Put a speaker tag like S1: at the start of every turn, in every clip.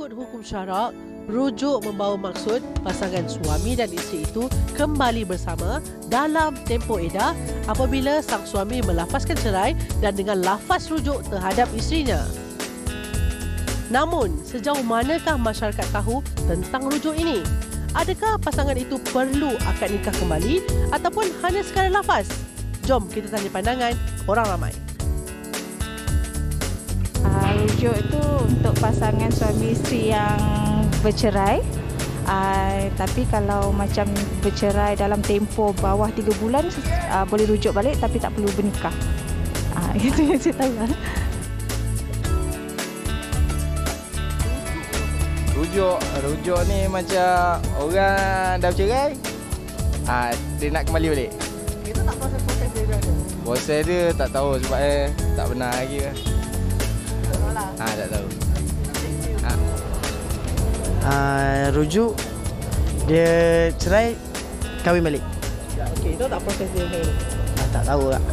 S1: Mengikut hukum syarak, rujuk membawa maksud pasangan suami dan isteri itu kembali bersama dalam tempoh iddah apabila sang suami melafazkan cerai dan dengan lafaz rujuk terhadap isterinya. Namun, sejauh manakah masyarakat tahu tentang rujuk ini? Adakah pasangan itu perlu akad nikah kembali ataupun hanya sekadar lafaz? Jom kita tanya pandangan orang ramai.
S2: Rujuk itu untuk pasangan suami isteri yang bercerai. Tapi kalau macam bercerai dalam tempoh bawah 3 bulan, boleh rujuk balik tapi tak perlu bernikah. Itu yang saya tahu.
S3: Rujuk ni macam orang dah bercerai, dia nak kembali balik.
S1: Kita tak proses dia ada.
S3: Proses dia tak tahu sebab tak pernah lagi. Tak tahu.
S4: Rujuk dia cerai kahwin balik.
S1: Okey, tahu tak proses dia macam mana?
S4: Tak tahu tak.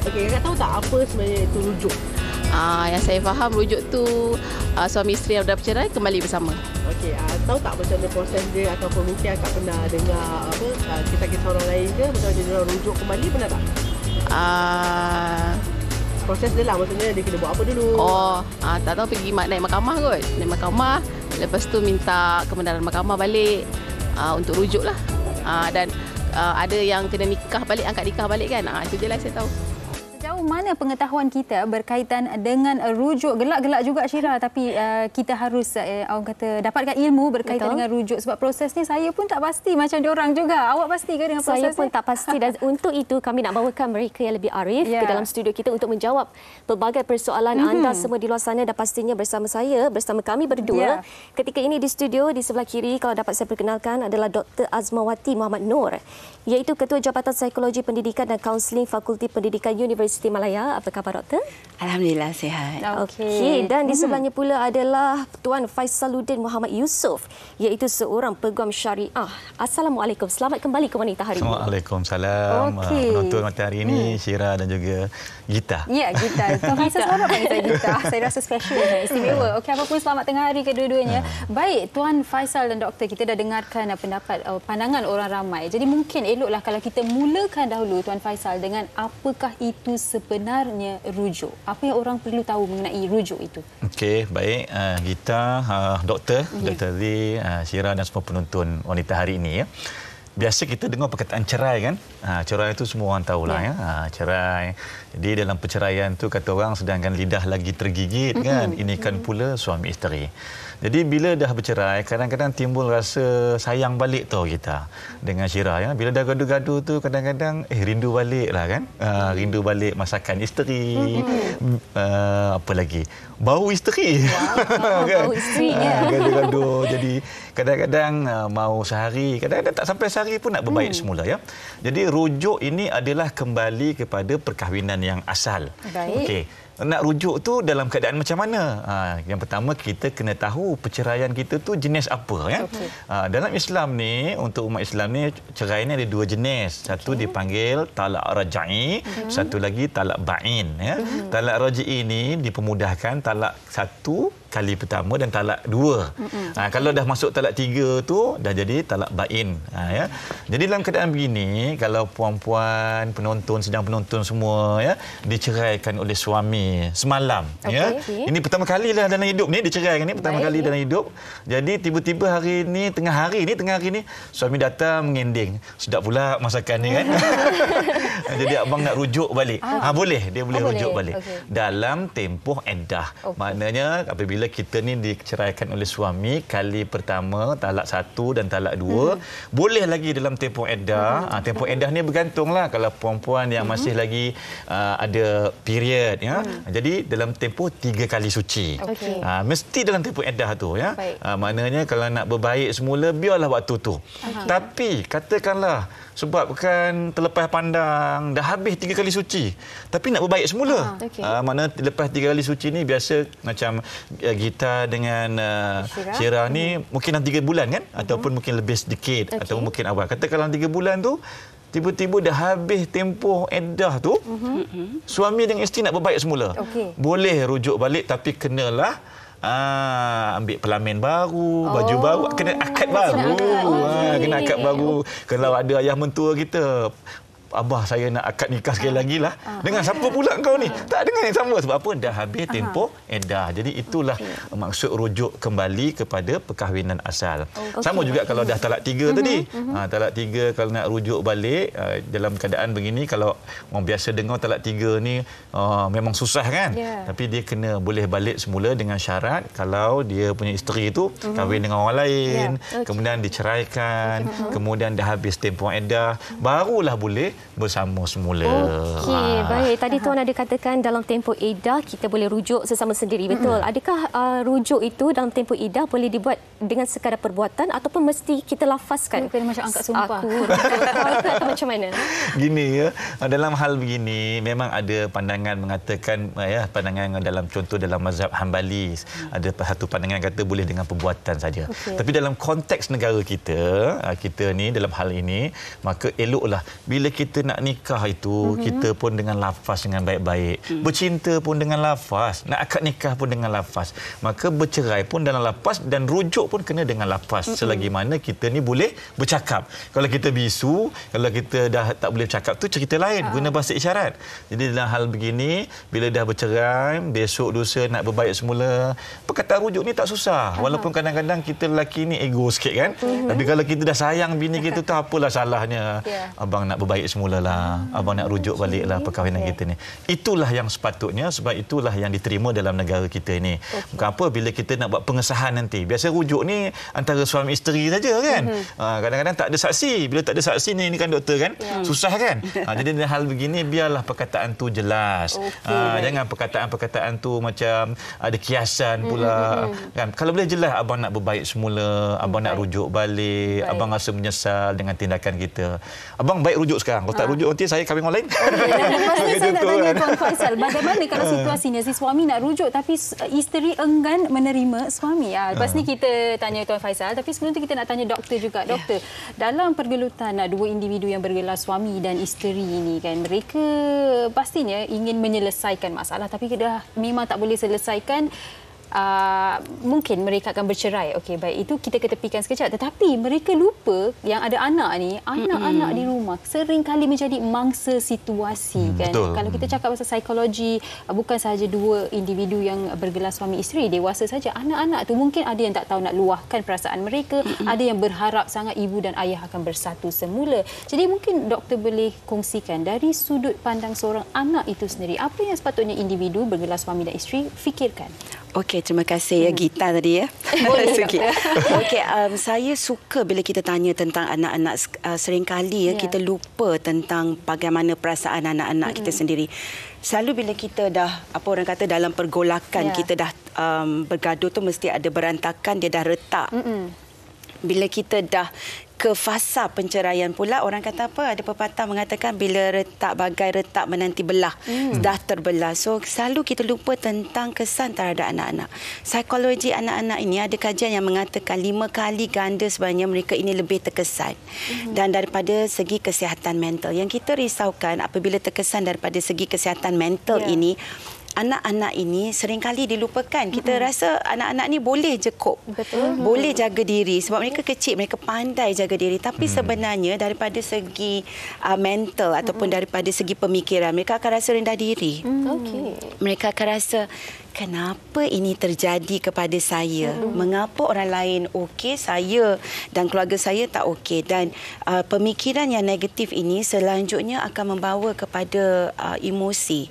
S1: Okey, kakak tahu tak apa sebenarnya itu rujuk?
S5: Yang saya faham rujuk tu suami isteri yang dah bercerai kembali bersama.
S1: Okey, tahu tak macam mana proses dia ataupun mungkin akak pernah dengar kisah-kisah orang lain ke macam mana dia rujuk kembali, pernah tak? Proses dia lah, maksudnya dia kena buat apa dulu?
S5: Tak tahu, pergi naik mahkamah kot. Naik mahkamah, lepas tu minta kebenaran mahkamah balik untuk rujuk lah. Dan ada yang kena nikah balik, angkat nikah balik kan. Itu je lah saya tahu.
S2: Sejauh mana pengetahuan kita berkaitan dengan rujuk? Gelak-gelak juga Syira, tapi kita harus orang kata dapatkan ilmu berkaitan dengan rujuk, sebab prosesnya saya pun tak pasti macam diorang juga. Awak pasti ke dengan prosesnya?
S6: Saya pun tak pasti, dan untuk itu kami nak bawakan mereka yang lebih arif ke dalam studio kita untuk menjawab pelbagai persoalan anda semua di luar sana, dan pastinya bersama saya, bersama kami berdua. Ketika ini di studio, di sebelah kiri kalau dapat saya perkenalkan adalah Dr. Azmawati Muhammad Noor, iaitu Ketua Jabatan Psikologi Pendidikan dan Kaunseling Fakulti Pendidikan Universiti Malaya. Apa khabar, Doktor?
S7: Alhamdulillah, sihat.
S6: Okey, dan di sebelahnya pula adalah Tuan Faisaluddin Muhammad Yusof, iaitu seorang peguam syariah. Assalamualaikum. Selamat kembali ke Wanita Hari ini.
S8: Waalaikumsalam. Penonton Wanita Hari ini, Syira dan juga Gita.
S2: Ya, Gita. Tuan Faisal selamat panggil saya Gita. Saya rasa special dan istimewa. Okey, apapun selamat tengah hari kedua-duanya. Baik, Tuan Faisal dan Doktor, kita dah dengarkan pendapat pandangan orang ramai. Jadi mungkin eloklah kalau kita mulakan dahulu, Tuan Faisal, dengan apakah itu sebenarnya rujuk. Apa yang orang perlu tahu mengenai rujuk itu? Okey,
S8: baik. Gita, Doktor, Dr. Lee, Syira dan semua penonton Wanita Hari ini. Biasa kita dengar perkataan cerai kan? Cerai itu semua orang tahulah ya. Cerai. Jadi dalam perceraian tu kata orang sedangkan lidah lagi tergigit kan, ini kan pula suami isteri. Jadi bila dah bercerai, kadang-kadang timbul rasa sayang balik tau kita dengan Syira ya. Bila dah gaduh-gaduh tu kadang-kadang rindu balik lah kan. Rindu balik masakan isteri. Apa lagi? Bau isteri. Kan? Bau isteri ya. Gaduh-gaduh. Jadi kadang-kadang mau sehari, kadang-kadang tak sampai sehari pun nak berbaik semula ya. Jadi rujuk ini adalah kembali kepada perkahwinan yang asal.
S2: Baik.
S8: Okey. Nak rujuk tu dalam keadaan macam mana? Yang pertama kita kena tahu perceraian kita tu jenis apa ya. Dalam Islam ni, untuk umat Islam ni cerai ni ada 2 jenis. Satu dipanggil talak raj'i, satu lagi talak ba'in ya. Talak raj'i ni dipermudahkan talak 1 kali pertama dan talak 2. Kalau dah masuk talak 3 tu dah jadi talak ba'in ya. Jadi dalam keadaan begini, kalau puan-puan penonton, sedang penonton semua ya, diceraikan oleh suami semalam ya. Ini pertama kalilah dalam hidup ni diceraikan ni, pertama kali dalam hidup. Jadi tiba-tiba hari ni tengah hari ni suami datang mengending. Sedap pula masakan ni kan. Jadi abang nak rujuk balik. Boleh, dia boleh rujuk balik. Dalam tempoh iddah. Maknanya apabila kita ni diceraikan oleh suami kali pertama, talak 1 dan talak 2, boleh lagi dalam tempoh iddah. Tempoh iddah ni bergantunglah kalau perempuan yang masih lagi ada period ya. Jadi dalam tempoh 3 kali suci. Mesti dalam tempoh iddah tu ya. Maknanya kalau nak berbaik semula, biarlah waktu tu. Tapi katakanlah sebabkan terlepas pandang dah habis 3 kali suci, tapi nak berbaik semula. Mana lepas 3 kali suci ni biasa macam Gita dengan Syira ni mungkin dalam 3 bulan kan, ataupun mungkin lebih sedikit, ataupun mungkin awal. Katakanlah 3 bulan tu tiba-tiba dah habis tempoh iddah tu, suami dengan isteri nak berbaik semula. Boleh rujuk balik, tapi kenalah ambil pelamin baru, baju baru, kena akad baru. Kena akad baru. Kalau ada ayah mentua kita, abah saya nak akad nikah sekali lagi lah. Dengan siapa pula kau ni? Tak dengan yang sama. Sebab apa? Dah habis tempoh edah. Jadi itulah maksud rujuk kembali kepada perkahwinan asal. Sama juga kalau dah talak 3 tadi. Talak 3 kalau nak rujuk balik dalam keadaan begini, kalau orang biasa dengar talak 3 ni memang susah kan? Tapi dia kena boleh balik semula dengan syarat kalau dia punya isteri itu kahwin dengan orang lain, kemudian diceraikan, kemudian dah habis tempoh edah, barulah boleh bersama semula.
S6: Okey, baik. Tadi Tuan ada katakan dalam tempoh edah kita boleh rujuk sesama sendiri, betul? Adakah rujuk itu dalam tempoh edah boleh dibuat dengan sekadar perbuatan ataupun mesti kita lafazkan?
S2: Kena macam angkat sumpah.
S6: Atau macam mana?
S8: Gini ya, dalam hal begini memang ada pandangan mengatakan pandangan dalam contoh dalam mazhab Hambali, ada satu pandangan kata boleh dengan perbuatan saja. Tapi dalam konteks negara kita ni dalam hal ini, maka eloklah bila kita nak nikah itu, kita pun dengan lafaz dengan baik-baik. Bercinta pun dengan lafaz, nak akad nikah pun dengan lafaz. Maka bercerai pun dalam lafaz dan rujuk pun kena dengan lafaz. Selagi mana kita ni boleh bercakap. Kalau kita bisu, kalau kita dah tak boleh bercakap tu cerita lain, guna bahasa isyarat. Jadi dalam hal begini, bila dah bercerai, besok lusa nak berbaik semula, perkataan rujuk ni tak susah. Walaupun kadang-kadang kita lelaki ni ego sikit kan. Tapi kalau kita dah sayang bini kita tu, apalah salahnya. Abang nak berbaik semulalah, abang nak rujuk baliklah perkahwinan kita ni. Itulah yang sepatutnya, sebab itulah yang diterima dalam negara kita ini. Bukan apa bila kita nak buat pengesahan nanti. Biasa rujuk ni antara suami isteri saja kan. Kadang-kadang tak ada saksi. Bila tak ada saksi ni kan doktor kan, susah kan. Jadi dalam hal begini biarlah perkataan tu jelas. Jangan perkataan-perkataan tu macam ada kiasan pula kan. Kalau boleh jelas abang nak berbaik semula, abang nak rujuk balik, abang rasa menyesal dengan tindakan kita. Abang baik rujuk sekarang. Kalau tak rujuk nanti saya kahwin orang lain.
S2: Lepas ni saya nak tanya Tuan Faisal, bagaimana kalau situasinya si suami nak rujuk tapi isteri enggan menerima suami? Lepas ni kita tanya Tuan Faisal, tapi sebelum tu kita nak tanya doktor juga. Doktor, dalam pergelutan dua individu yang bergelar suami dan isteri ini kan, mereka pastinya ingin menyelesaikan masalah tapi dah memang tak boleh selesaikan. Mungkin mereka akan bercerai. Okey, baik, itu kita ketepikan sekejap. Tetapi mereka lupa yang ada anak ni, anak-anak di rumah sering kali menjadi mangsa situasi kan.
S8: Betul.
S2: Kalau kita cakap pasal psikologi, bukan sahaja dua individu yang bergelar suami isteri, dewasa saja, anak-anak tu mungkin ada yang tak tahu nak luahkan perasaan mereka, ada yang berharap sangat ibu dan ayah akan bersatu semula. Jadi mungkin doktor boleh kongsikan dari sudut pandang seorang anak itu sendiri, apa yang sepatutnya individu bergelar suami dan isteri fikirkan?
S7: Okey, terima kasih ya Gita tadi ya. Okey, saya suka bila kita tanya tentang anak-anak, seringkali kita lupa tentang bagaimana perasaan anak-anak kita sendiri. Selalu bila kita dah, apa orang kata, dalam pergolakan kita dah bergaduh tu mesti ada berantakan, dia dah retak. Bila kita dah ke fasa penceraian pula, orang kata apa? Ada pepatah mengatakan bila retak bagai retak menanti belah, dah terbelah. So selalu kita lupa tentang kesan terhadap anak-anak. Psikologi anak-anak ini ada kajian yang mengatakan 5 kali ganda sebenarnya mereka ini lebih terkesan. Dan daripada segi kesihatan mental, yang kita risaukan apabila terkesan daripada segi kesihatan mental ini, anak-anak ini seringkali dilupakan. Kita rasa anak-anak ni boleh je cope. Boleh jaga diri sebab mereka kecil, mereka pandai jaga diri. Tapi sebenarnya daripada segi mental ataupun daripada segi pemikiran, mereka akan rasa rendah diri. Mereka akan rasa, kenapa ini terjadi kepada saya? Mengapa orang lain okey, saya dan keluarga saya tak okey? Dan pemikiran yang negatif ini selanjutnya akan membawa kepada emosi.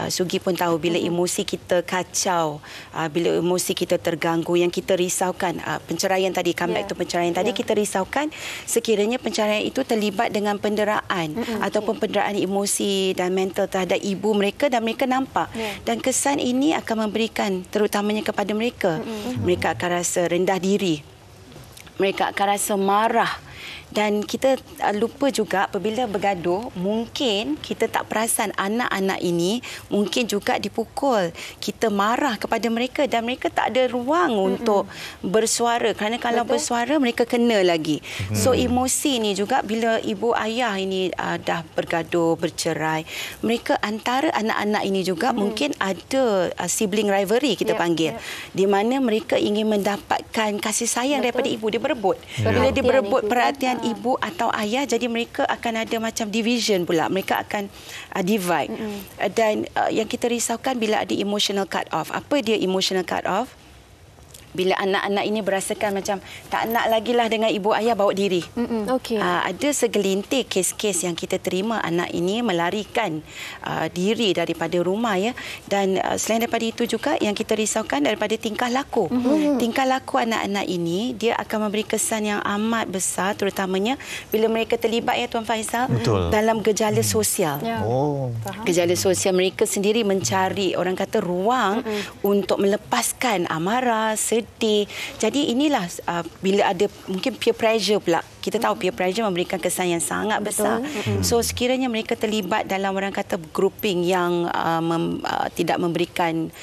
S7: Sugi pun tahu bila emosi kita kacau, bila emosi kita terganggu, yang kita risaukan, penceraian tadi, comeback to penceraian tadi, kita risaukan sekiranya penceraian itu terlibat dengan penderaan ataupun penderaan emosi dan mental terhadap ibu mereka dan mereka nampak. Dan kesan ini akan memberikan terutamanya kepada mereka. Mereka akan rasa rendah diri. Mereka akan rasa marah. Dan kita lupa juga apabila bergaduh, mungkin kita tak perasan anak-anak ini mungkin juga dipukul. Kita marah kepada mereka dan mereka tak ada ruang untuk bersuara. Kerana kalau bersuara, mereka kena lagi. So, emosi ni juga bila ibu ayah ini dah bergaduh, bercerai, mereka antara anak-anak ini juga mungkin ada sibling rivalry kita panggil. Di mana mereka ingin mendapatkan kasih sayang daripada ibu. Dia berebut. Bila dia berebut perhatian ibu atau ayah, jadi mereka akan ada macam division pula. Mereka akan divide. Dan yang kita risaukan bila ada emotional cut off. Apa dia emotional cut off? Bila anak-anak ini berasakan macam tak nak lagi lah dengan ibu ayah, bawa diri. Ada segelintir kes-kes yang kita terima anak ini melarikan diri daripada rumah ya. Dan selain daripada itu juga yang kita risaukan daripada tingkah laku. Tingkah laku anak-anak ini dia akan memberi kesan yang amat besar, terutamanya bila mereka terlibat ya Tuan Faizal dalam gejala sosial. Gejala sosial, mereka sendiri mencari orang kata ruang untuk melepaskan amarah, sedih. Jadi inilah bila ada mungkin peer pressure pula. Kita tahu peer pressure memberikan kesan yang sangat besar. So sekiranya mereka terlibat dalam orang kata grouping yang tidak memberikan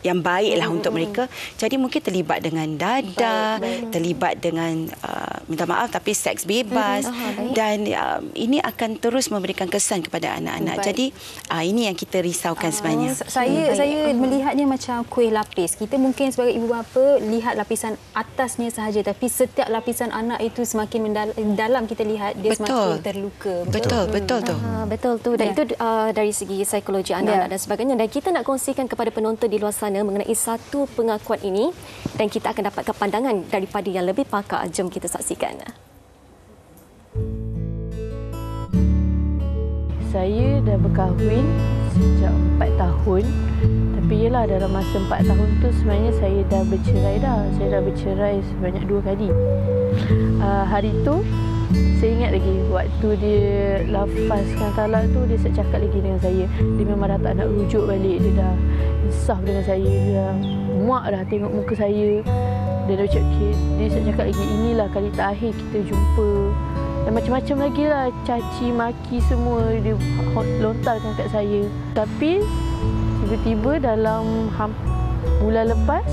S7: yang baiklah untuk mereka. Jadi mungkin terlibat dengan dadah, terlibat dengan minta maaf tapi seks bebas dan ini akan terus memberikan kesan kepada anak-anak. Jadi ini yang kita risaukan sebenarnya.
S2: Saya melihatnya macam kuih lapis. Kita mungkin sebagai ibu bapa lihat lapisan atasnya sahaja, tapi setiap lapisan anak itu semakin dalam kita lihat dia semakin terluka.
S7: Betul tu.
S6: Betul tu. Dan itu dari segi psikologi anak-anak dan sebagainya. Dan kita nak kongsikan kepada penonton di luar sana mengenai satu pengakuan ini dan kita akan dapatkan pandangan daripada yang lebih pakar. Jom kita saksikan.
S9: Saya dah berkahwin sejak 4 tahun. Tapi yelah dalam masa 4 tahun tu sebenarnya saya dah bercerai dah. Saya dah bercerai sebanyak 2 kali. Hari tu saya ingat lagi waktu dia lafazkan talak tu, dia cakap lagi dengan saya. Dia memang dah tak nak rujuk balik. Dia dah insaf dengan saya. Dia dah muak dah tengok muka saya. Dia dah cakap lagi, inilah kali terakhir kita jumpa. Dan macam-macam lagi lah, caci, maki semua dia lontarkan kat saya. Tapi tiba-tiba dalam bulan lepas,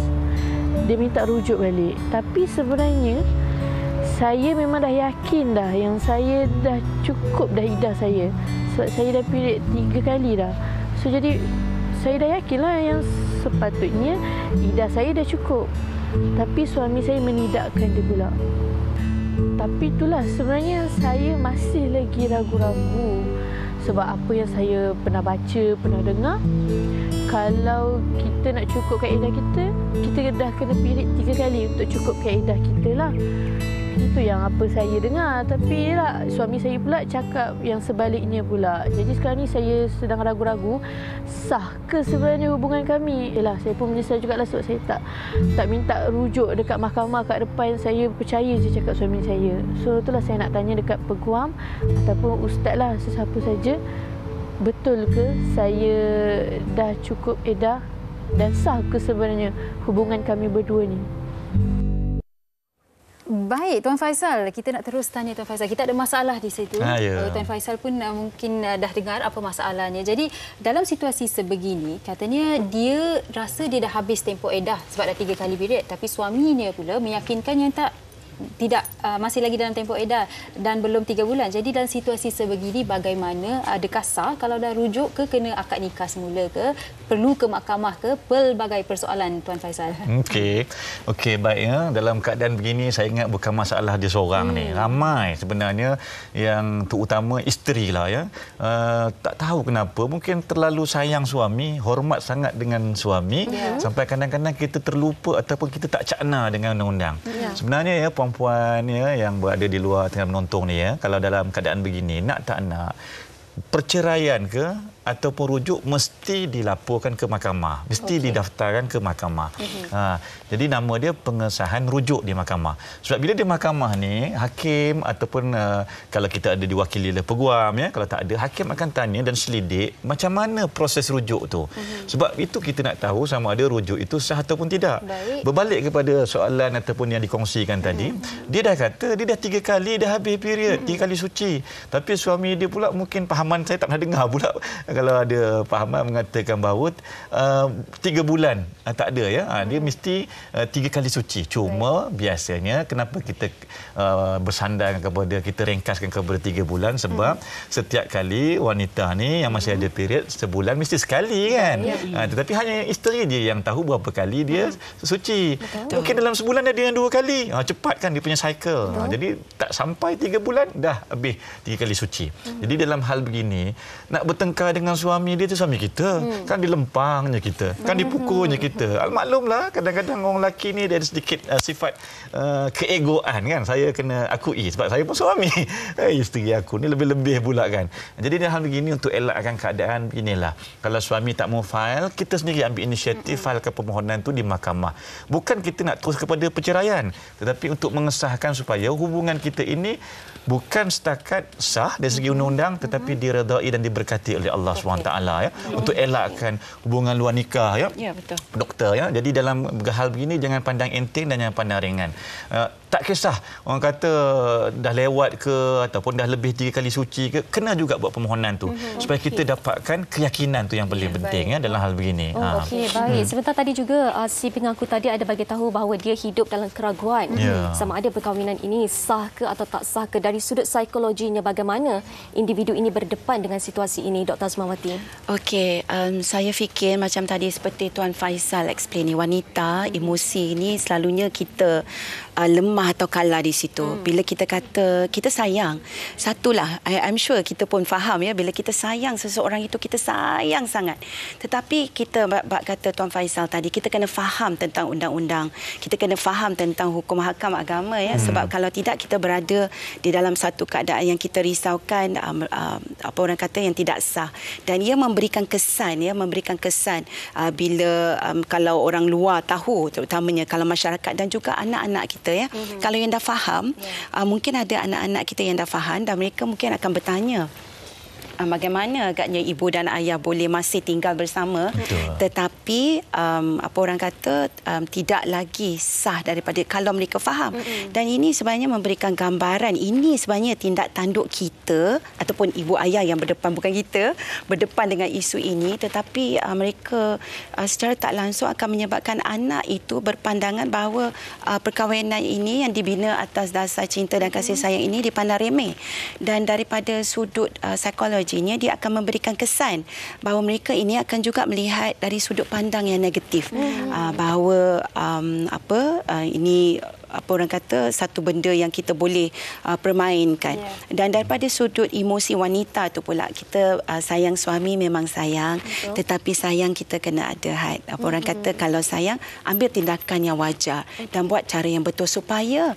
S9: dia minta rujuk balik. Tapi sebenarnya saya memang dah yakin dah yang saya dah cukup dah idah saya. Sebab saya dah period 3 kali dah. So jadi saya dah yakin lah yang sepatutnya idah saya dah cukup. Tapi suami saya menidakkan dia pula. Tapi itulah sebenarnya saya masih lagi ragu-ragu. Sebab apa yang saya pernah baca, pernah dengar, kalau kita nak cukupkan idah kita dah kena period 3 kali untuk cukupkan idah kita lah. Itu yang apa saya dengar. Tapi lah, suami saya pula cakap yang sebaliknya pula. Jadi sekarang ni saya sedang ragu-ragu, sah ke sebenarnya hubungan kami. Yalah, saya pun menyesal jugalah sebab saya tak minta rujuk dekat mahkamah kat depan. Saya percaya je cakap suami saya. So itulah saya nak tanya dekat peguam ataupun ustaz lah, sesiapa saja, betul ke saya dah cukup edah dan sah ke sebenarnya hubungan kami berdua ni?
S2: Baik, Tuan Faizal, kita nak terus tanya Tuan Faizal. Kita ada masalah di situ. Tuan Faizal pun mungkin dah dengar apa masalahnya. Jadi, dalam situasi sebegini, katanya dia rasa dia dah habis tempoh edah sebab dah 3 kali period. Tapi suaminya pula meyakinkan yang tidak masih lagi dalam tempoh edah dan belum 3 bulan. Jadi dalam situasi sebegini bagaimana? Adakah sah kalau dah rujuk ke, kena akad nikah semula ke, perlu ke mahkamah ke, pelbagai persoalan Tuan Faizal.
S8: Okey baik ya. Dalam keadaan begini saya ingat bukan masalah dia seorang ni. Ramai sebenarnya yang terutama isteri lah ya. Tak tahu kenapa mungkin terlalu sayang suami, hormat sangat dengan suami sampai kadang-kadang kita terlupa ataupun kita tak cakna dengan undang-undang. Sebenarnya ya puan-puan ya yang berada di luar tengah menonton ni ya, kalau dalam keadaan begini nak tak nak perceraian ke ataupun rujuk mesti dilaporkan ke mahkamah, mesti didaftarkan ke mahkamah. Jadi nama dia pengesahan rujuk di mahkamah. Sebab bila di mahkamah ni, hakim ataupun kalau kita ada diwakili oleh peguam, ya, kalau tak ada, hakim akan tanya dan selidik macam mana proses rujuk tu. Sebab itu kita nak tahu sama ada rujuk itu sah ataupun tidak. Berbalik kepada soalan ataupun yang dikongsikan tadi, dia dah kata dia dah 3 kali dah habis period, 3 kali suci. Tapi suami dia pula mungkin fahaman saya tak pernah dengar pula kalau ada fahaman mengatakan bahawa 3 bulan tak ada, ya. Dia mesti 3 kali suci. Cuma biasanya kenapa kita bersandar kepada, kita ringkaskan kepada 3 bulan sebab setiap kali wanita ni yang masih ada period sebulan mesti sekali, kan. Tetapi hanya isteri dia yang tahu berapa kali dia suci. Mungkin dalam sebulan ada yang 2 kali. Cepat kan dia punya cycle. Jadi tak sampai 3 bulan dah habis 3 kali suci. Jadi dalam hal begini, nak bertengkar dengan suami dia tu suami kita. Kan dilempangnya kita. Kan dipukulnya kita. Maklumlah kadang-kadang orang lelaki ni dia ada sedikit sifat keegoan, kan. Saya kena akui sebab saya pun suami. Isteri aku ni lebih-lebih pula, kan. Jadi dalam hal begini untuk elakkan keadaan beginilah. Kalau suami tak mau file, kita sendiri ambil inisiatif filekan permohonan tu di mahkamah. Bukan kita nak terus kepada perceraian, tetapi untuk mengesahkan supaya hubungan kita ini bukan setakat sah dari segi undang-undang tetapi diredai dan diberkati oleh Allah SWT, ya. Untuk elakkan hubungan luar nikah, ya.
S7: Ya, betul.
S8: Doktor, ya. Jadi dalam hal begini jangan pandang enteng dan jangan pandang ringan. Tak kisah orang kata dah lewat ke ataupun dah lebih 3 kali suci ke, kena juga buat permohonan tu supaya kita dapatkan keyakinan tu yang paling penting, ya, dalam hal begini.
S6: Okey, baik. Sebentar tadi juga si pengaku tadi ada bagi tahu bahawa dia hidup dalam keraguan sama ada perkahwinan ini sah ke atau tak sah ke. Dari sudut psikologinya, bagaimana individu ini berdepan dengan situasi ini, Dr. Asmawati?
S7: Okey, saya fikir macam tadi seperti Tuan Faisal explain ni, wanita emosi ni selalunya kita lemah atau kalah di situ. Bila kita kata kita sayang, satulah, I'm sure kita pun faham, ya, bila kita sayang seseorang itu kita sayang sangat. Tetapi kita bab kata Tuan Faisal tadi, kita kena faham tentang undang-undang, kita kena faham tentang hukum hakam agama, ya. Sebab kalau tidak kita berada di dalam satu keadaan yang kita risaukan, apa orang kata, yang tidak sah, dan ia memberikan kesan, ya, memberikan kesan bila kalau orang luar tahu, terutamanya kalau masyarakat dan juga anak-anak kita, ya. Kalau yang dah faham, mungkin ada anak-anak kita yang dah faham dan mereka mungkin akan bertanya, bagaimana agaknya ibu dan ayah boleh masih tinggal bersama. Tetapi apa orang kata tidak lagi sah daripada kalau mereka faham. Dan ini sebenarnya memberikan gambaran, ini sebenarnya tindak tanduk kita ataupun ibu ayah yang berdepan, bukan kita berdepan dengan isu ini, tetapi mereka secara tak langsung akan menyebabkan anak itu berpandangan bahawa perkahwinan ini yang dibina atas dasar cinta dan kasih sayang ini dipandang remeh. Dan daripada sudut psikologi, dia akan memberikan kesan bahawa mereka ini akan juga melihat dari sudut pandang yang negatif, bahawa ini apa orang kata satu benda yang kita boleh permainkan. Dan daripada sudut emosi wanita tu pula, kita sayang suami memang sayang, tetapi sayang kita kena ada had. Apa orang kata, kalau sayang ambil tindakan yang wajar dan buat cara yang betul supaya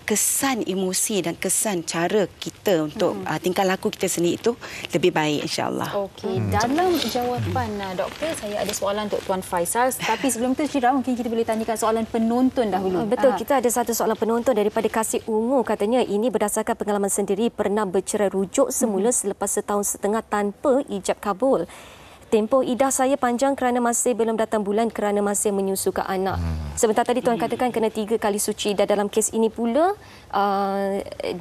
S7: kesan emosi dan kesan cara kita untuk tingkah laku kita sendiri itu lebih baik, insya-Allah.
S2: Okey, dalam jawapan doktor, saya ada soalan untuk Tuan Faisal, tapi sebelum itu Syirah, mungkin kita boleh tanyakan soalan penonton dahulu.
S6: Betul, kita ada satu soalan penonton daripada Kasih Ungu, katanya ini berdasarkan pengalaman sendiri, pernah bercerai rujuk semula selepas setahun setengah tanpa ijab kabul. Tempoh idah saya panjang kerana masih belum datang bulan kerana masih menyusukan anak. Sebentar tadi Tuan katakan kena 3 kali suci, dan dalam kes ini pula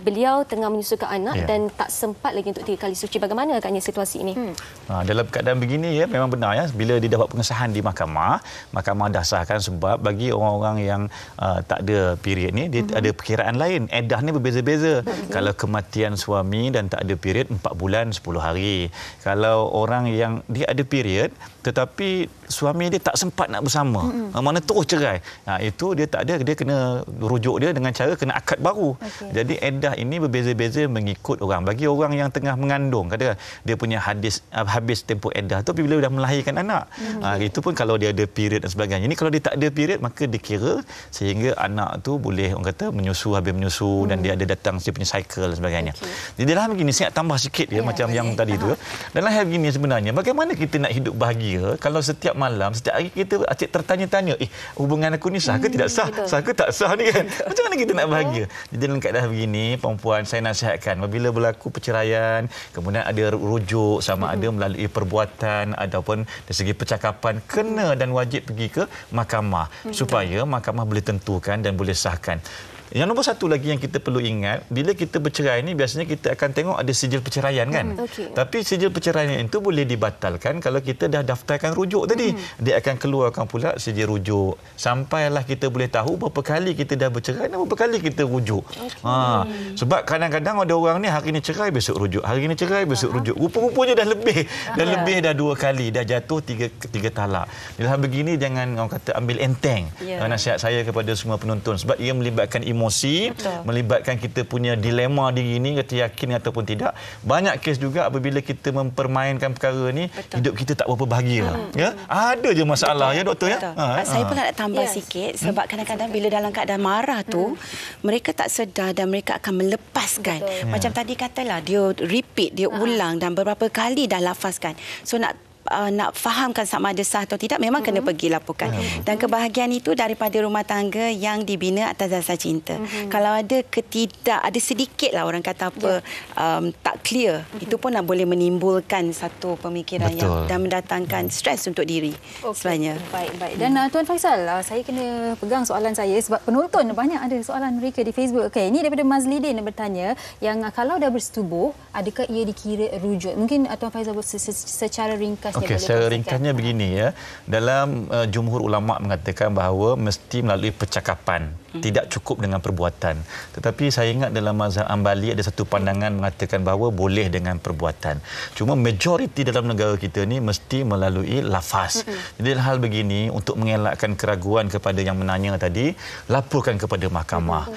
S6: beliau tengah menyusukan anak dan tak sempat lagi untuk 3 kali suci. Bagaimana agaknya situasi ini?
S8: Dalam keadaan begini, ya, memang benar, ya, bila dia dapat pengesahan di mahkamah, mahkamah dah sahkan, sebab bagi orang-orang yang tak ada period ni, dia ada perkiraan lain. Edah ni berbeza-beza. Kalau kematian suami dan tak ada period 4 bulan 10 hari. Kalau orang yang dia ada ada period tetapi suami dia tak sempat nak bersama. Mana terus cerai. Itu dia tak ada, dia kena rujuk dia dengan cara kena akad baru. Jadi iddah ini berbeza-beza mengikut orang. Bagi orang yang tengah mengandung, katakan dia punya habis tempoh iddah tu bila dah melahirkan anak. Itu pun kalau dia ada period dan sebagainya. Ini kalau dia tak ada period maka dikira sehingga anak tu boleh orang kata menyusu, habis menyusu dan dia ada datang dia punya cycle dan sebagainya. Jadi dalam begini saya nak tambah sikit macam yang tadi tu. Dalam hal begini sebenarnya bagaimana kita nak hidup bahagia kalau setiap malam, setiap hari kita asyik tertanya-tanya, hubungan aku ni sah ke tidak sah? Sah ke tak sah ni kan? Macam mana kita nak bahagia? Jadi dalam keadaan begini, perempuan saya nasihatkan apabila berlaku perceraian, kemudian ada rujuk sama ada melalui perbuatan ataupun dari segi percakapan, kena dan wajib pergi ke mahkamah supaya mahkamah boleh tentukan dan boleh sahkan. Yang nombor satu lagi yang kita perlu ingat, bila kita bercerai ni biasanya kita akan tengok ada sijil perceraian kan. Tapi sijil perceraian itu boleh dibatalkan kalau kita dah daftarkan rujuk tadi. Dia akan keluarkan pula sijil rujuk. Sampailah kita boleh tahu berapa kali kita dah bercerai dan berapa kali kita rujuk. Sebab kadang-kadang ada orang ni hari ni cerai besok rujuk, hari ni cerai besok rujuk. Rupa-rupanya dah lebih. Dah 2 kali, dah jatuh 3 talak. Dalam begini jangan orang kata ambil enteng. Nasihat saya kepada semua penonton sebab ia melibatkan emosi, melibatkan kita punya dilema diri ni, kita yakin ataupun tidak. Banyak kes juga apabila kita mempermainkan perkara ni, hidup kita tak berapa bahagia. Ada je masalah ya doktor ya.
S7: Saya pun nak tambah sikit sebab kadang-kadang bila dalam keadaan marah tu mereka tak sedar dan mereka akan melepaskan. Macam tadi katalah dia repeat, dia ulang dan beberapa kali dah lafazkan. So nak fahamkan sama ada sah atau tidak memang kena pergi laporkan. Dan kebahagiaan itu daripada rumah tangga yang dibina atas dasar cinta. Kalau ada ada sedikitlah orang kata apa tak clear, itu pun boleh menimbulkan satu pemikiran yang dan mendatangkan stres untuk diri sebenarnya.
S2: Baik. Dan Tuan Faisal, saya kena pegang soalan saya sebab penonton banyak ada soalan mereka di Facebook. Ini daripada Mazlidin yang bertanya yang kalau dah bersetubuh, adakah ia dikira rujuk? Mungkin Tuan Faisal secara ringkas.
S8: Secara ringkasnya begini ya. Dalam jumhur ulama mengatakan bahawa mesti melalui percakapan, tidak cukup dengan perbuatan. Tetapi saya ingat dalam mazhab Ambali ada satu pandangan mengatakan bahawa boleh dengan perbuatan. Cuma majoriti dalam negara kita ni mesti melalui lafaz. Jadi dalam hal begini untuk mengelakkan keraguan kepada yang menanya tadi, laporkan kepada mahkamah.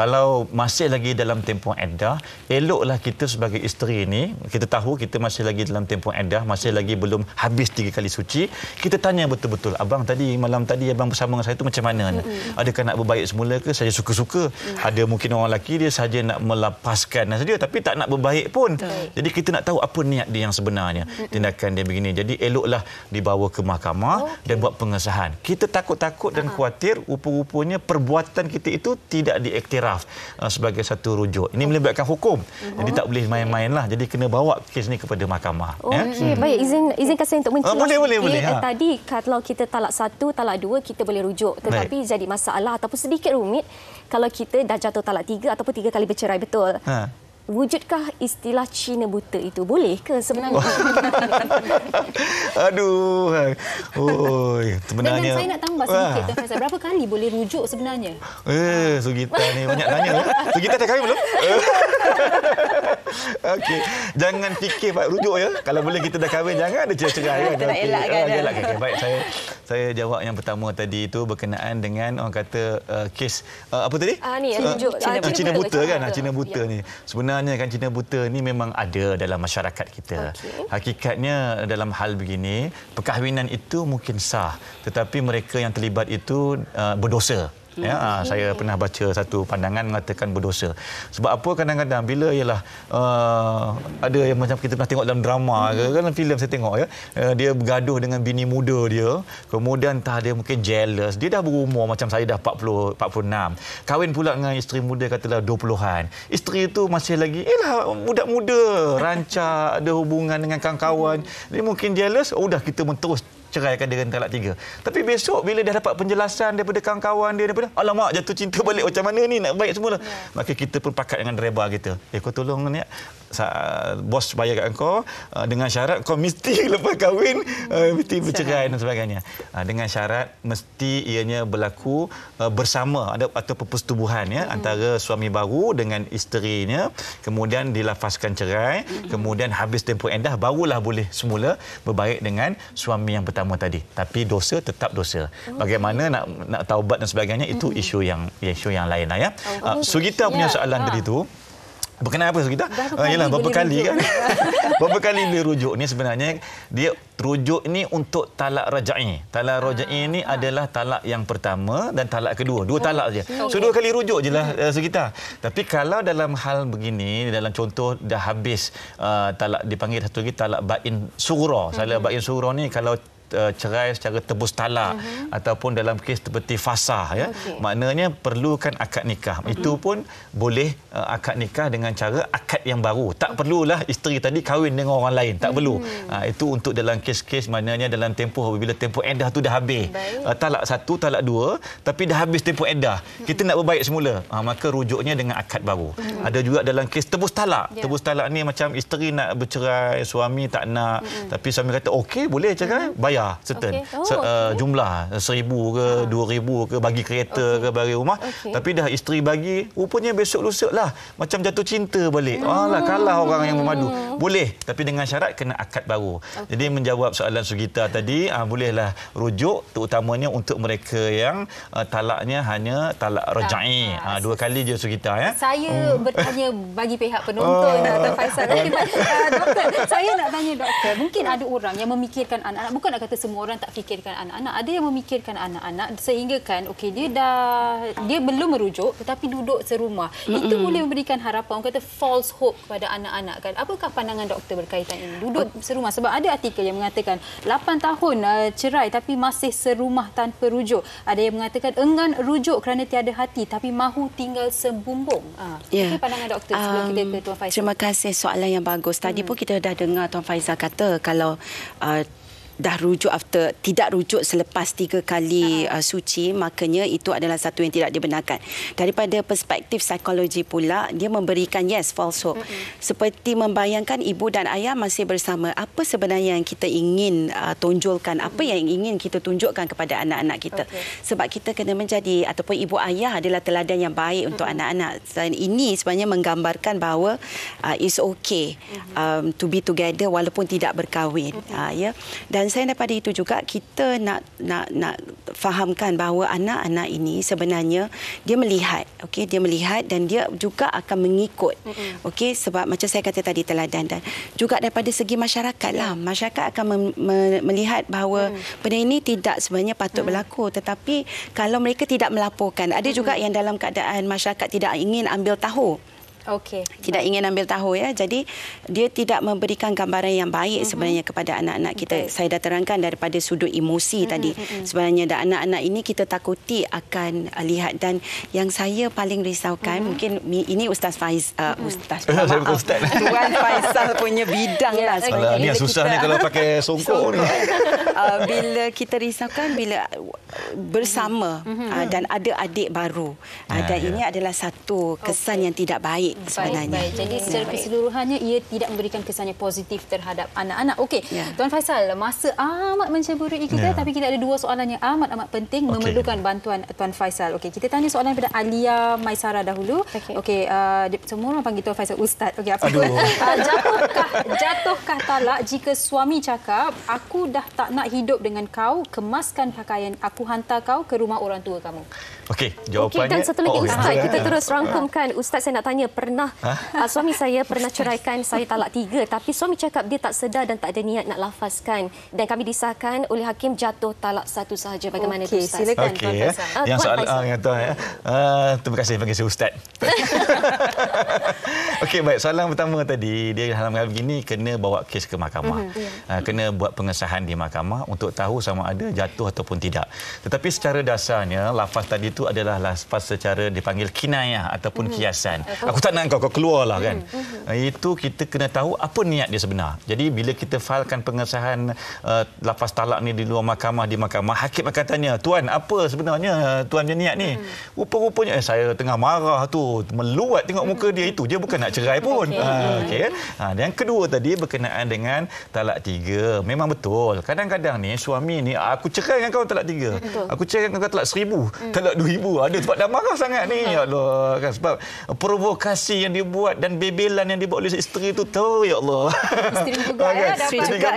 S8: Kalau masih lagi dalam tempoh iddah, eloklah kita sebagai isteri ni, kita tahu kita masih lagi dalam tempoh iddah, masih lagi belum habis 3 kali suci, kita tanya betul-betul, abang tadi malam tadi abang bersama dengan saya tu macam mana? Adakah nak berbaik semula ke? Saya suka-suka. Ada mungkin orang lelaki dia saja nak melepaskan saja tapi tak nak berbaik pun. Jadi kita nak tahu apa niat dia yang sebenarnya. Tindakan dia begini. Jadi eloklah dibawa ke mahkamah dan buat pengesahan. Kita takut-takut dan khawatir rupa-rupanya perbuatan kita itu tidak diiktiraf sebagai satu rujuk. Ini melibatkan hukum. Jadi tak boleh main-mainlah. Jadi kena bawa kes ni kepada mahkamah.
S6: Baik, izinkan saya untuk mencelah.
S8: Boleh.
S6: Tadi kalau kita talak 1, talak 2 kita boleh rujuk. Tetapi jadi masalah ataupun sedikit rumit kalau kita dah jatuh talak 3 ataupun 3 kali bercerai, betul. Wujudkah istilah Cina buta itu? Boleh ke sebenarnya?
S8: Aduh. Sebenarnya.
S2: Dan saya nak tambah sedikit, Tuan Faisal. Berapa kali boleh rujuk sebenarnya?
S8: Sugita ni banyak tanya. Sugita dah kahwin belum? Okey. Jangan fikir Pak rujuk ya. Kalau boleh kita dah kahwin, jangan ada cerai-cerai kan.
S7: Kita nak elakkan.
S8: Baik, saya jawab yang pertama tadi itu berkenaan dengan orang kata kes apa tadi?
S6: Rujuk
S8: Cina buta kan. Cina buta ni. Sebenarnya kan Cina buta ni memang ada dalam masyarakat kita. Hakikatnya dalam hal begini, perkahwinan itu mungkin sah, tetapi mereka yang terlibat itu berdosa. Saya pernah baca satu pandangan mengatakan berdosa. Sebab apa kadang-kadang bila ada yang macam kita pernah tengok dalam drama ke dalam filem saya tengok ya, dia bergaduh dengan bini muda dia, kemudian dia mungkin jealous, dia dah berumur macam saya dah 46, kahwin pula dengan isteri muda katalah 20-an. Isteri itu masih lagi muda-muda, rancak, ada hubungan dengan kawan-kawan. Dia mungkin jealous, udah kita terus ceraikan dia dengan talak 3. Tapi besok bila dah dapat penjelasan daripada kawan-kawan dia, alamak jatuh cinta balik macam mana ni nak baik semula. Maka kita pun pakat dengan driver kita. Kau tolong ni bos bayar kat kau dengan syarat kau mesti lepas kahwin mesti bercerai dan sebagainya. Dengan syarat mesti ianya berlaku bersama atau persetubuhan antara suami baru dengan isterinya, kemudian dilafazkan cerai, kemudian habis tempoh iddah barulah boleh semula berbaik dengan suami yang pertama tadi. Tapi dosa tetap dosa. Bagaimana nak taubat dan sebagainya itu isu yang lain lah ya. Sugita punya soalan tadi tu berkenaan apa kita? Yalah berapa kali kan? Berapa kali dia rujuk ni sebenarnya dia rujuk ni untuk talak rajai. Talak rajai ni adalah talak yang pertama dan talak kedua. Dua talak saja. So 2 kali rujuk je lah sekitar. Tapi kalau dalam hal begini, dalam contoh dah habis talak dipanggil satu lagi talak bain surah. Salah bain surah ni kalau cerai secara tebus talak ataupun dalam kes seperti fasah ya. Maknanya perlukan akad nikah. Itu pun boleh akad nikah dengan cara akad yang baru. Tak perlulah isteri tadi kahwin dengan orang lain, tak perlu. Itu untuk dalam kes-kes maknanya dalam tempoh apabila tempoh iddah tu dah habis. Talak 1, talak 2 tapi dah habis tempoh iddah. Kita nak berbaik semula. Maka rujuknya dengan akad baru. Ada juga dalam kes tebus talak. Tebus talak ni macam isteri nak bercerai, suami tak nak, tapi suami kata okey boleh cerai, bayar certain jumlah 1,000 ke 2,000 ke bagi kereta ke bagi rumah, tapi dah isteri bagi rupanya besok lusa lah macam jatuh cinta balik. Alah kalah orang yang memadu. Boleh tapi dengan syarat kena akad baru. Jadi menjawab soalan Sugita tadi, bolehlah rujuk terutamanya untuk mereka yang talaknya hanya talak rajai. 2 kali je Sugita ya.
S2: Saya bertanya bagi pihak penonton Dr. Faisal. Doktor, saya nak tanya doktor, mungkin ada orang yang memikirkan anak-anak, bukan nak kata semua orang tak fikirkan anak-anak, ada yang memikirkan anak-anak sehingga kan dia belum merujuk tetapi duduk serumah. Itu boleh memberikan harapan, orang kata false hope kepada anak-anak kan. Apakah pandangan doktor berkaitan ini? Duduk serumah, sebab ada artikel yang mengatakan 8 tahun cerai tapi masih serumah tanpa rujuk. Ada yang mengatakan enggan rujuk kerana tiada hati tapi mahu tinggal sebumbung. Apa pandangan doktor sebelum kita ke Tuan Faisal?
S7: Terima kasih, soalan yang bagus. Tadi pun kita dah dengar Tuan Faisal kata kalau dah rujuk tidak rujuk selepas 3 kali suci, makanya itu adalah satu yang tidak dibenarkan. Daripada perspektif psikologi pula, dia memberikan false hope. Seperti membayangkan ibu dan ayah masih bersama. Apa sebenarnya yang kita ingin tonjolkan, apa yang ingin kita tunjukkan kepada anak-anak kita. Sebab kita kena menjadi, ataupun ibu ayah adalah teladan yang baik untuk anak-anak. Dan ini sebenarnya menggambarkan bahawa it's okay to be together walaupun tidak berkahwin. Dan saya daripada itu juga kita nak fahamkan bahawa anak-anak ini sebenarnya dia melihat, dia melihat dan dia juga akan mengikut. Sebab macam saya kata tadi teladan, dan juga daripada segi masyarakat lah, masyarakat akan melihat bahawa benda ini tidak sebenarnya patut berlaku, tetapi kalau mereka tidak melaporkan, ada juga yang dalam keadaan masyarakat tidak ingin ambil tahu. Tidak ingin ambil tahu ya. Jadi dia tidak memberikan gambaran yang baik sebenarnya kepada anak-anak kita. Saya dah terangkan daripada sudut emosi tadi. Sebenarnya dan anak-anak ini kita takuti akan lihat, dan yang saya paling risaukan mungkin ini Ustaz Faisal Tuan Faisal punya bidang lah sebenarnya.
S8: Ni susah ni kalau pakai songkok ni.
S7: Bila kita risaukan bila bersama dan ada adik baru. Dan ini adalah satu kesan yang tidak baik sebenarnya.
S2: Baik. Jadi secara keseluruhannya ia tidak memberikan kesan yang positif terhadap anak-anak. Tuan Faisal, masa amat menceburi kita, tapi kita ada 2 soalan yang amat penting memerlukan bantuan Tuan Faisal. Kita tanya soalan daripada Alia Maisara dahulu. Semua orang panggil Tuan Faisal Ustaz. Jatuhkah talak jika suami cakap aku dah tak nak hidup dengan kau, kemaskan pakaian, aku hantar kau ke rumah orang tua kamu?
S8: Jawapannya.
S6: Dan satu lagi Ustaz, kita terus rangkumkan. Ustaz, saya nak tanya, pernah suami saya pernah ceraikan saya talak 3, tapi suami cakap dia tak sedar dan tak ada niat nak lafazkan, dan kami disahkan oleh hakim jatuh talak 1 sahaja. Bagaimana tu Ustaz?
S2: Silakan Tuan Faisal.
S8: Yang soalan terima kasih Ustaz. Baik, soalan pertama tadi, dia dalam hal begini kena bawa kes ke mahkamah. Kena buat pengesahan di mahkamah untuk tahu sama ada jatuh ataupun tidak. Tetapi secara dasarnya lafaz tadi itu adalah lafaz secara dipanggil kinayah ataupun kiasan. Aku tak nak kau keluarlah kan. Itu kita kena tahu apa niat dia sebenar. Jadi bila kita failkan pengesahan lafaz talak ni di luar mahkamah, di mahkamah, hakim akan tanya, tuan apa sebenarnya tuan punya niat ni? Rupa-rupanya saya tengah marah tu, meluat tengok muka dia, itu dia bukan nak cerai pun. Okey. Dan yang kedua tadi berkenaan dengan talak 3. Memang betul. Kadang-kadang ni suami ni, aku cerai dengan kau talak 3. Aku cerai dengan kau talak 1000, talak 2000. Ada sebab dah marah sangat ni. Ya Allah, kan sebab provokasi yang dibuat dan bebelan yang dibuat oleh isteri tu tahu, ya Allah.
S2: Isteri juga
S8: Isteri juga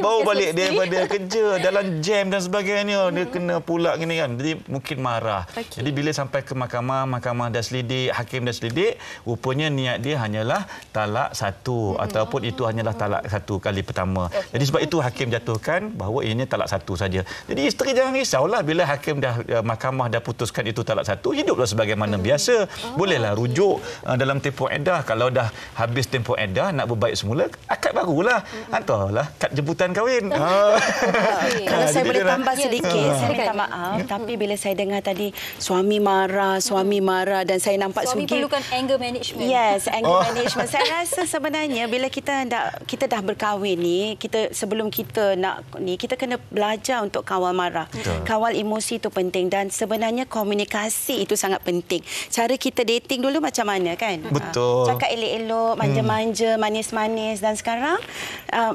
S8: baru balik daripada kerja dalam jam dan sebagainya, dia kena pula gini kan. Jadi mungkin marah. Jadi bila sampai ke mahkamah dah selidik, hakim dah selidik, rupanya niat dia hanyalah talak 1 ataupun itu hanyalah talak 1 kali pertama. Jadi sebab itu hakim jatuhkan bahawa ini talak 1 saja. Jadi isteri jangan risaulah bila hakim mahkamah dah putuskan itu talak 1, hiduplah sebagaimana biasa. Bolehlah rujuk dalam tempoh iddah. Kalau dah habis tempoh iddah nak berbaik semula, akad barulah. Hantarlah kad jemputan kahwin.
S7: Kalau saya boleh tambah sedikit, saya minta maaf, tapi bila saya dengar tadi suami marah dan saya nampak
S2: suami perlukan anger management.
S7: Yes, anger management. Saya rasa sebenarnya bila kita dah berkahwin ni, sebelum kita nak ni, kita kena belajar untuk kawal marah. Kawal emosi itu penting dan sebenarnya komunikasi itu sangat penting. Cara kita dating dulu macam mana kan?
S8: Betul.
S7: Cakap elok-elok, manja-manja, manis-manis dan sekarang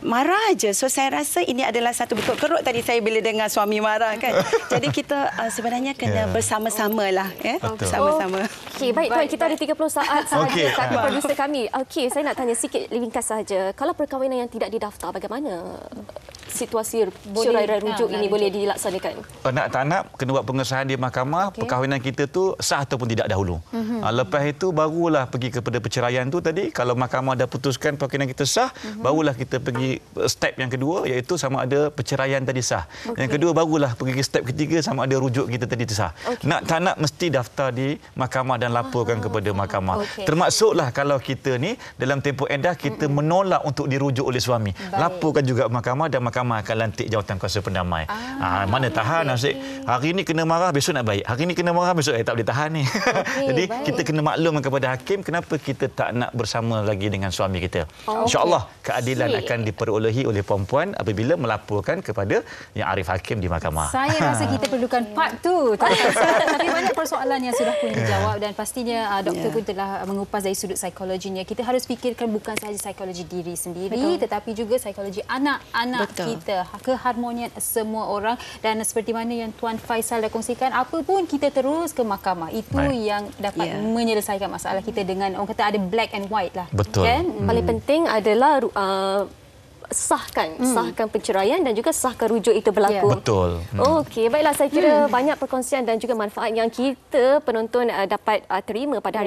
S7: marah aja. So saya rasa ini adalah satu betul kerut tadi saya bila dengar suami marah kan. Jadi kita sebenarnya kena bersama-sama lah ya. Bersama-sama.
S6: Okey, baik tuan, kita ada 30 saat sahaja kami produser kami. Okey, saya nak tanya sikit ringkas saja. Kalau perkahwinan yang tidak didaftar, bagaimana situasi cerai dan rujuk ini boleh dilaksanakan?
S8: Nak tak nak kena buat pengesahan di mahkamah, perkahwinan kita tu sah ataupun tidak dahulu. Lepas itu barulah pergi kepada perceraian tu tadi. Kalau mahkamah dah putuskan perkahwinan kita sah, barulah kita pergi step yang kedua, iaitu sama ada perceraian tadi sah. Yang kedua barulah pergi ke step ketiga, sama ada rujuk kita tadi sah. Nak tak nak mesti daftar di mahkamah dan laporkan kepada mahkamah. Termasuklah kalau kita ni dalam tempoh iddah kita menolak untuk dirujuk oleh suami. Laporkan juga mahkamah dan mahkamah akan lantik jawatan kuasa pendamai. Mana tahan asyik. Hari ni kena marah, besok nak baik. Hari ni kena marah, besok tak boleh tahan ni. Jadi kita kena maklum kepada hakim kenapa kita tak nak bersama lagi dengan suami kita. InsyaAllah keadilan akan diperolehi oleh perempuan apabila melaporkan kepada yang arif hakim di mahkamah.
S2: Saya rasa kita perlukan part 2. Tapi banyak persoalan yang sudah pun dijawab dan pastinya doktor pun telah mengupas dari sudut psikologinya. Kita harus fikirkan bukan sahaja psikologi diri sendiri tetapi juga psikologi anak-anak kita, keharmonian semua orang. Dan seperti mana yang Tuan Faisal dah kongsikan, apa pun kita terus ke mahkamah. Itu yang dapat menyelesaikan masalah kita dengan orang kata ada black and white lah.
S8: Betul.
S2: Kan?
S6: Paling penting adalah sahkan perceraian dan juga sahkan rujuk itu berlaku.
S8: Betul.
S6: Okey, baiklah, saya kira banyak perkongsian dan juga manfaat yang kita penonton dapat terima pada hari